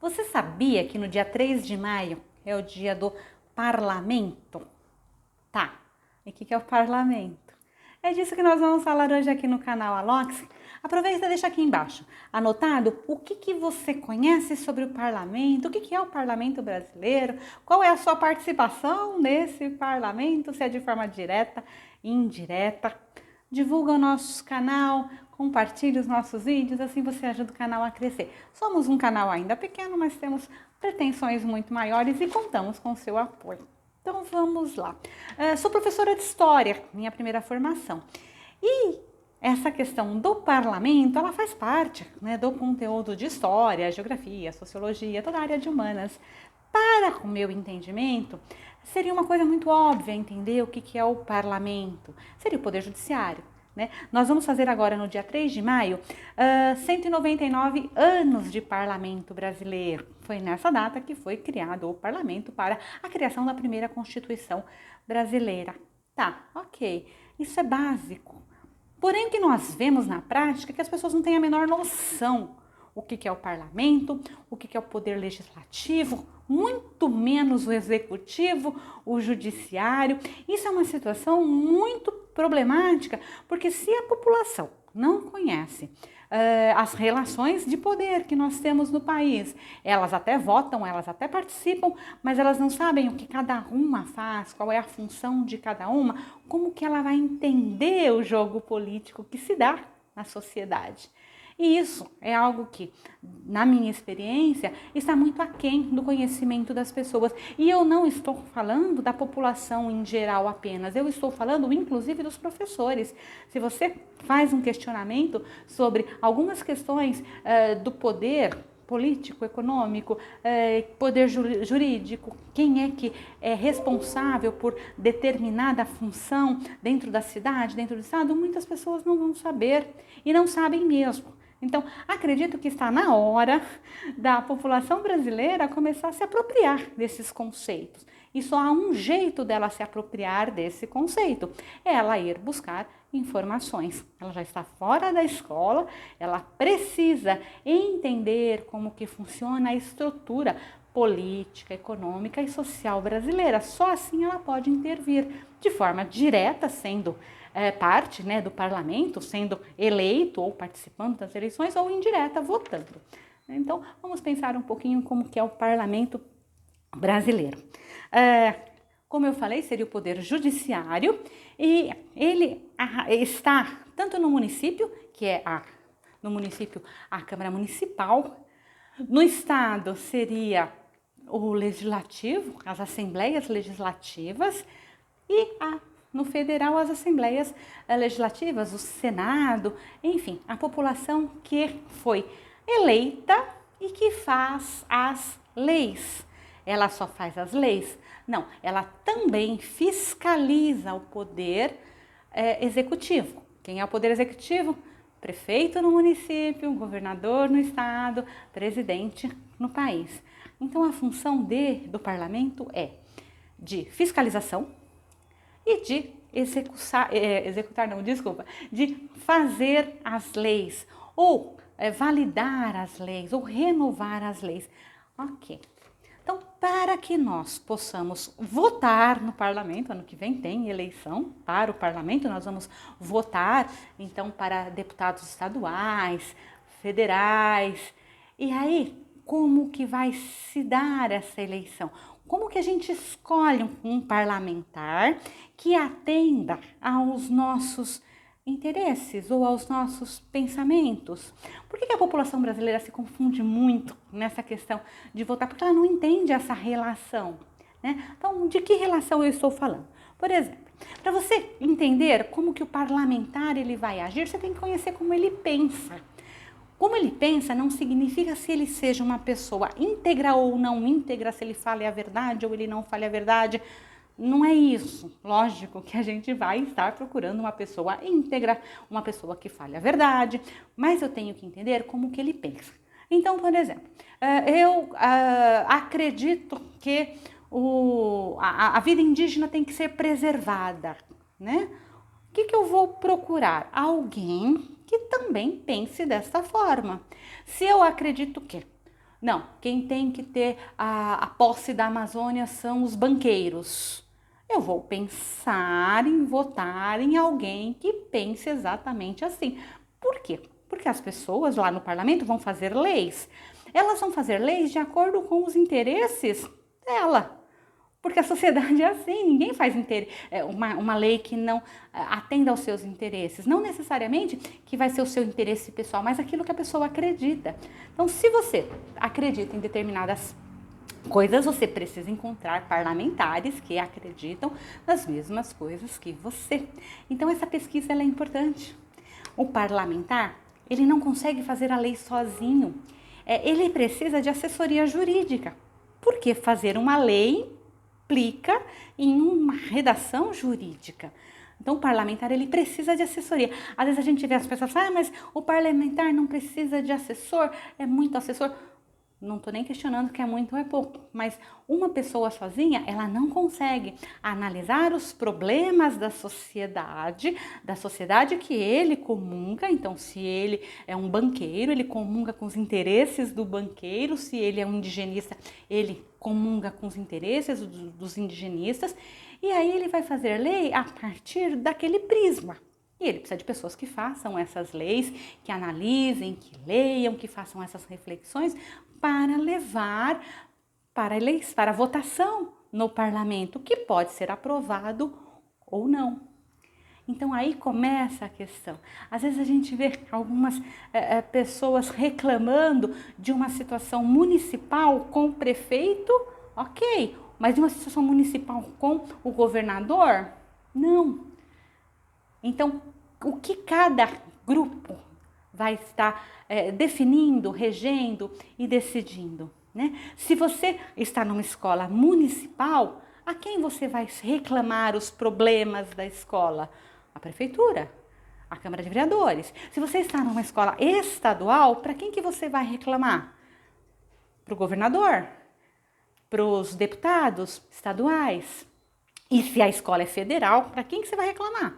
Você sabia que no dia 3 de maio é o dia do parlamento? Tá, e o que é o parlamento? É disso que nós vamos falar hoje aqui no canal Alox. Aproveita e deixa aqui embaixo, anotado, o que você conhece sobre o parlamento, o que é o parlamento brasileiro, qual é a sua participação nesse parlamento, se é de forma direta, indireta. Divulga o nosso canal, compartilhe os nossos vídeos, assim você ajuda o canal a crescer. Somos um canal ainda pequeno, mas temos pretensões muito maiores e contamos com o seu apoio. Então vamos lá. Sou professora de História, minha primeira formação. E essa questão do parlamento, ela faz parte, né, do conteúdo de História, Geografia, Sociologia, toda a área de humanas. Para o meu entendimento, seria uma coisa muito óbvia entender o que é o parlamento. Seria o Poder Judiciário. Né? Nós vamos fazer agora, no dia 3 de maio, 199 anos de parlamento brasileiro. Foi nessa data que foi criado o parlamento para a criação da primeira Constituição brasileira. Tá, ok, isso é básico. Porém, o que nós vemos na prática é que as pessoas não têm a menor noção o que é o parlamento, o que é o poder legislativo, muito menos o executivo, o judiciário. Isso é uma situação muito problemática, porque se a população não conhece as relações de poder que nós temos no país, elas até votam, elas até participam, mas elas não sabem o que cada uma faz, qual é a função de cada uma, como que ela vai entender o jogo político que se dá na sociedade. E isso é algo que, na minha experiência, está muito aquém do conhecimento das pessoas. E eu não estou falando da população em geral apenas, eu estou falando inclusive dos professores. Se você faz um questionamento sobre algumas questões do poder político, econômico, poder jurídico, quem é que é responsável por determinada função dentro da cidade, dentro do estado, muitas pessoas não vão saber e não sabem mesmo. Então, acredito que está na hora da população brasileira começar a se apropriar desses conceitos. E só há um jeito dela se apropriar desse conceito, é ela ir buscar informações. Ela já está fora da escola, ela precisa entender como que funciona a estrutura política, econômica e social brasileira. Só assim ela pode intervir de forma direta, sendo parte, né, do parlamento, sendo eleito ou participando das eleições, ou indireta, votando. Então, vamos pensar um pouquinho como que é o parlamento brasileiro. Como eu falei, seria o poder judiciário e ele está tanto no município, que é no município a Câmara Municipal, no estado seria o legislativo, as assembleias legislativas e no federal as assembleias legislativas, o Senado, enfim, a população que foi eleita e que faz as leis. Ela só faz as leis? Não, ela também fiscaliza o poder executivo. Quem é o poder executivo? Prefeito no município, governador no estado, presidente no país. Então a função do parlamento é de fiscalização e de de fazer as leis, ou validar as leis, ou renovar as leis. Ok. Então, para que nós possamos votar no parlamento, ano que vem tem eleição para o parlamento, nós vamos votar, então, para deputados estaduais, federais. E aí, como que vai se dar essa eleição? Como que a gente escolhe um parlamentar que atenda aos nossos interesses ou aos nossos pensamentos? Por que a população brasileira se confunde muito nessa questão de votar? Porque ela não entende essa relação, né? Então, de que relação eu estou falando? Por exemplo, para você entender como que o parlamentar ele vai agir, você tem que conhecer como ele pensa. Como ele pensa não significa se ele seja uma pessoa íntegra ou não íntegra, se ele fale a verdade ou ele não fale a verdade. Não é isso. Lógico que a gente vai estar procurando uma pessoa íntegra, uma pessoa que fale a verdade, mas eu tenho que entender como que ele pensa. Então, por exemplo, eu acredito que a vida indígena tem que ser preservada, né? O que eu vou procurar? Alguém que também pense desta forma. Se eu acredito que Não, quem tem que ter a posse da Amazônia são os banqueiros. Eu vou pensar em votar em alguém que pense exatamente assim. Por quê? Porque as pessoas lá no parlamento vão fazer leis. Elas vão fazer leis de acordo com os interesses dela. Porque a sociedade é assim, ninguém faz uma lei que não atenda aos seus interesses. Não necessariamente que vai ser o seu interesse pessoal, mas aquilo que a pessoa acredita. Então, se você acredita em determinadas coisas, você precisa encontrar parlamentares que acreditam nas mesmas coisas que você. Então, essa pesquisa ela é importante. O parlamentar, ele não consegue fazer a lei sozinho. Ele precisa de assessoria jurídica. Porque fazer uma lei implica em uma redação jurídica. Então, o parlamentar, ele precisa de assessoria. Às vezes a gente vê as pessoas falar, mas o parlamentar não precisa de assessor, é muito assessor. Não estou nem questionando que é muito ou é pouco, mas uma pessoa sozinha, ela não consegue analisar os problemas da sociedade que ele comunga. Então, se ele é um banqueiro, ele comunga com os interesses do banqueiro. Se ele é um indigenista, ele comunga com os interesses dos indigenistas. E aí ele vai fazer lei a partir daquele prisma. E ele precisa de pessoas que façam essas leis, que analisem, que leiam, que façam essas reflexões para levar para a votação no parlamento, que pode ser aprovado ou não. Então aí começa a questão. Às vezes a gente vê algumas pessoas reclamando de uma situação municipal com o prefeito, ok, mas de uma situação municipal com o governador, não. Então, o que cada grupo vai estar definindo, regendo e decidindo, né? Se você está numa escola municipal, a quem você vai reclamar os problemas da escola? A prefeitura, a Câmara de Vereadores. Se você está numa escola estadual, para quem que você vai reclamar? Para o governador? Para os deputados estaduais? E se a escola é federal, para quem que você vai reclamar?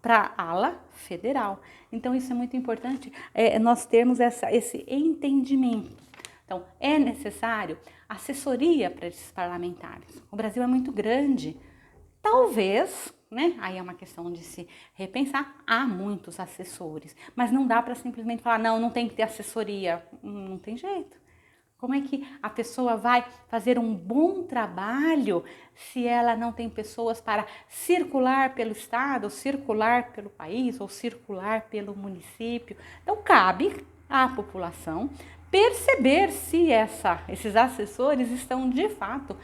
Para a ala federal. Então, isso é muito importante, nós termos esse entendimento. Então, é necessário assessoria para esses parlamentares. O Brasil é muito grande. Talvez, né? Aí é uma questão de se repensar. Há muitos assessores, mas não dá para simplesmente falar, não tem que ter assessoria. Não tem jeito. Como é que a pessoa vai fazer um bom trabalho se ela não tem pessoas para circular pelo estado, ou circular pelo país, ou circular pelo município? Então, cabe à população perceber se esses assessores estão, de fato,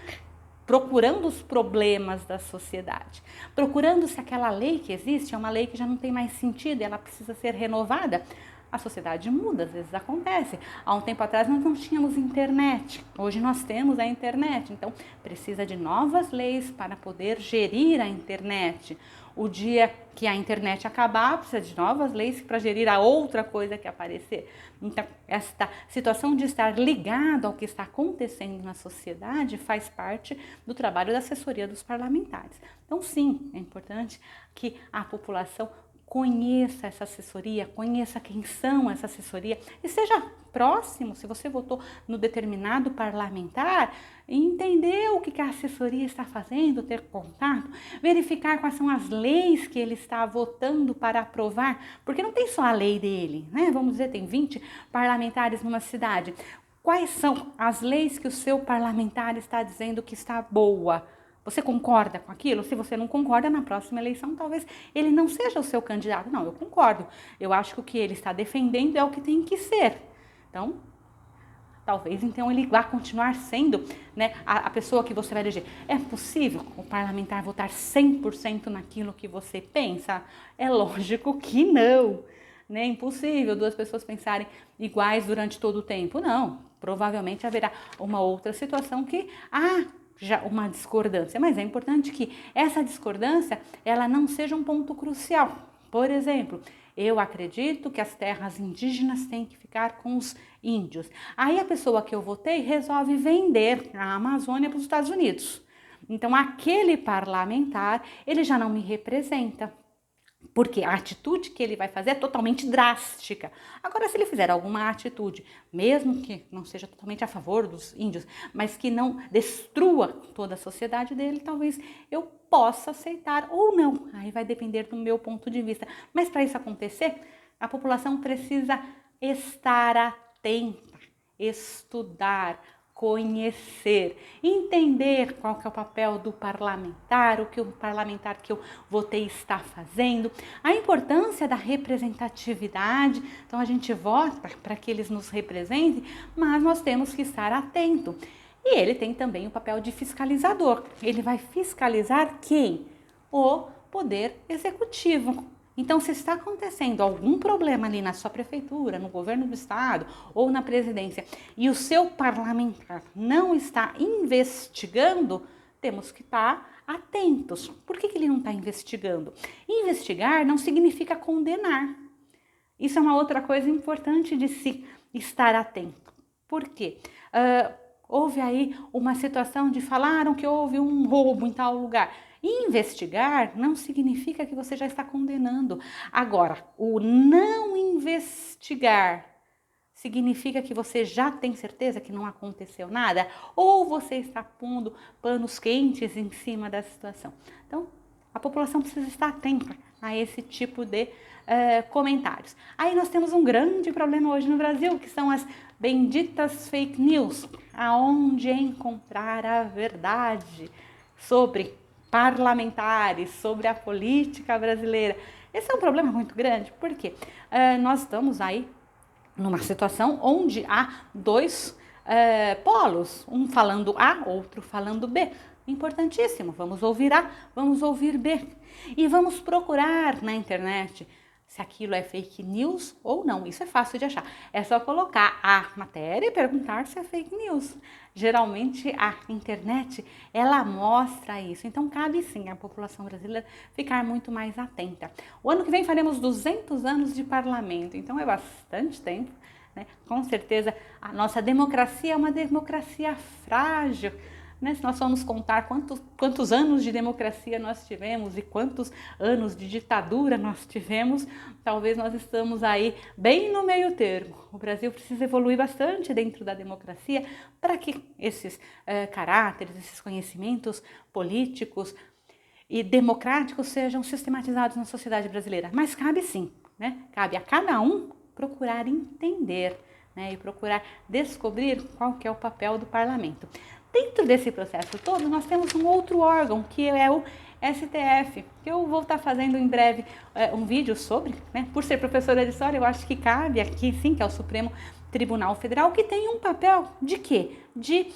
procurando os problemas da sociedade, procurando se aquela lei que existe é uma lei que já não tem mais sentido, ela precisa ser renovada. A sociedade muda, às vezes acontece. Há um tempo atrás nós não tínhamos internet, hoje nós temos a internet, então precisa de novas leis para poder gerir a internet. O dia que a internet acabar, precisa de novas leis para gerir a outra coisa que aparecer. Então, esta situação de estar ligado ao que está acontecendo na sociedade faz parte do trabalho da assessoria dos parlamentares. Então, sim, é importante que a população conheça essa assessoria, conheça quem são essa assessoria e seja próximo, se você votou no determinado parlamentar, entender o que a assessoria está fazendo, ter contato, verificar quais são as leis que ele está votando para aprovar, porque não tem só a lei dele, né? Vamos dizer, tem 20 parlamentares numa cidade. Quais são as leis que o seu parlamentar está dizendo que está boa? Você concorda com aquilo? Se você não concorda, na próxima eleição, talvez ele não seja o seu candidato. Não, eu concordo. Eu acho que o que ele está defendendo é o que tem que ser. Então, talvez então ele vá continuar sendo, né, a pessoa que você vai eleger. É possível o parlamentar votar 100% naquilo que você pensa? É lógico que não. É impossível duas pessoas pensarem iguais durante todo o tempo. Não, provavelmente haverá uma outra situação que já uma discordância, mas é importante que essa discordância ela não seja um ponto crucial. Por exemplo, eu acredito que as terras indígenas têm que ficar com os índios. Aí a pessoa que eu votei resolve vender a Amazônia para os Estados Unidos. Então aquele parlamentar, ele já não me representa. Porque a atitude que ele vai fazer é totalmente drástica. Agora, se ele fizer alguma atitude, mesmo que não seja totalmente a favor dos índios, mas que não destrua toda a sociedade dele, talvez eu possa aceitar ou não. Aí vai depender do meu ponto de vista. Mas para isso acontecer, a população precisa estar atenta, estudar, conhecer, entender qual que é o papel do parlamentar, o que o parlamentar que eu votei está fazendo, a importância da representatividade. Então a gente vota para que eles nos representem, mas nós temos que estar atento. E ele tem também o papel de fiscalizador. Ele vai fiscalizar quem? O poder executivo. Então, se está acontecendo algum problema ali na sua prefeitura, no governo do estado ou na presidência e o seu parlamentar não está investigando, temos que estar atentos. Por que ele não está investigando? Investigar não significa condenar. Isso é uma outra coisa importante de se estar atento. Por quê? Houve aí uma situação de falaram que houve um roubo em tal lugar. Investigar não significa que você já está condenando. Agora, o não investigar significa que você já tem certeza que não aconteceu nada? Ou você está pondo panos quentes em cima da situação? Então, a população precisa estar atenta a esse tipo de comentários. Aí nós temos um grande problema hoje no Brasil, que são as benditas fake news. Aonde encontrar a verdade sobre parlamentares, sobre a política brasileira. Esse é um problema muito grande, porque nós estamos aí numa situação onde há dois polos, um falando A, outro falando B. Importantíssimo, vamos ouvir A, vamos ouvir B. E vamos procurar na internet se aquilo é fake news ou não. Isso é fácil de achar. É só colocar a matéria e perguntar se é fake news. Geralmente a internet, ela mostra isso. Então cabe sim à população brasileira ficar muito mais atenta. O ano que vem faremos 200 anos de parlamento, então é bastante tempo, né? Com certeza a nossa democracia é uma democracia frágil. Né? Se nós formos contar quantos anos de democracia nós tivemos e quantos anos de ditadura nós tivemos, talvez nós estamos aí bem no meio termo. O Brasil precisa evoluir bastante dentro da democracia para que esses caráteres, esses conhecimentos políticos e democráticos sejam sistematizados na sociedade brasileira. Mas cabe sim, né? Cabe a cada um procurar entender, né? E procurar descobrir qual que é o papel do parlamento. Dentro desse processo todo, nós temos um outro órgão, que é o STF, que eu vou estar fazendo em breve um vídeo sobre, né? Por ser professora de história, eu acho que cabe aqui, sim, que é o Supremo Tribunal Federal, que tem um papel de quê? De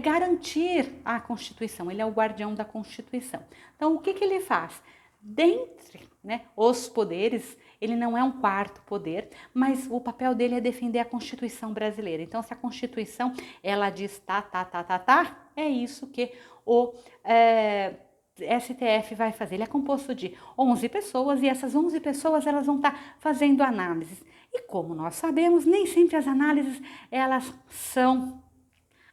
garantir a Constituição, ele é o guardião da Constituição. Então, o que ele faz? Dentre, né, os poderes, ele não é um quarto poder, mas o papel dele é defender a Constituição brasileira. Então, se a Constituição, ela diz é isso que o STF vai fazer. Ele é composto de 11 pessoas e essas 11 pessoas, elas vão estar fazendo análises. E como nós sabemos, nem sempre as análises, elas são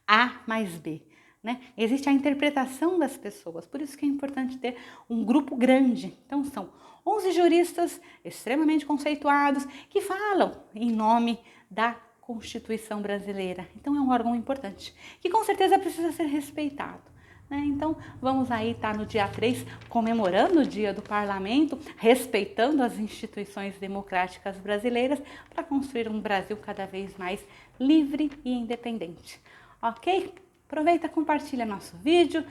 A mais B. Né? Existe a interpretação das pessoas, por isso que é importante ter um grupo grande. Então são 11 juristas extremamente conceituados que falam em nome da Constituição brasileira. Então é um órgão importante, que com certeza precisa ser respeitado. Né? Então vamos aí estar no dia 3 comemorando o Dia do Parlamento, respeitando as instituições democráticas brasileiras para construir um Brasil cada vez mais livre e independente. Ok? Aproveita, compartilha nosso vídeo,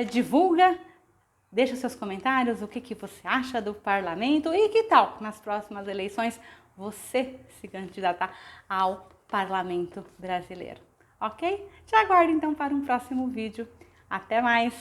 divulga, deixa seus comentários, o que você acha do parlamento e que tal nas próximas eleições você se candidatar ao parlamento brasileiro, ok? Te aguardo então para um próximo vídeo. Até mais!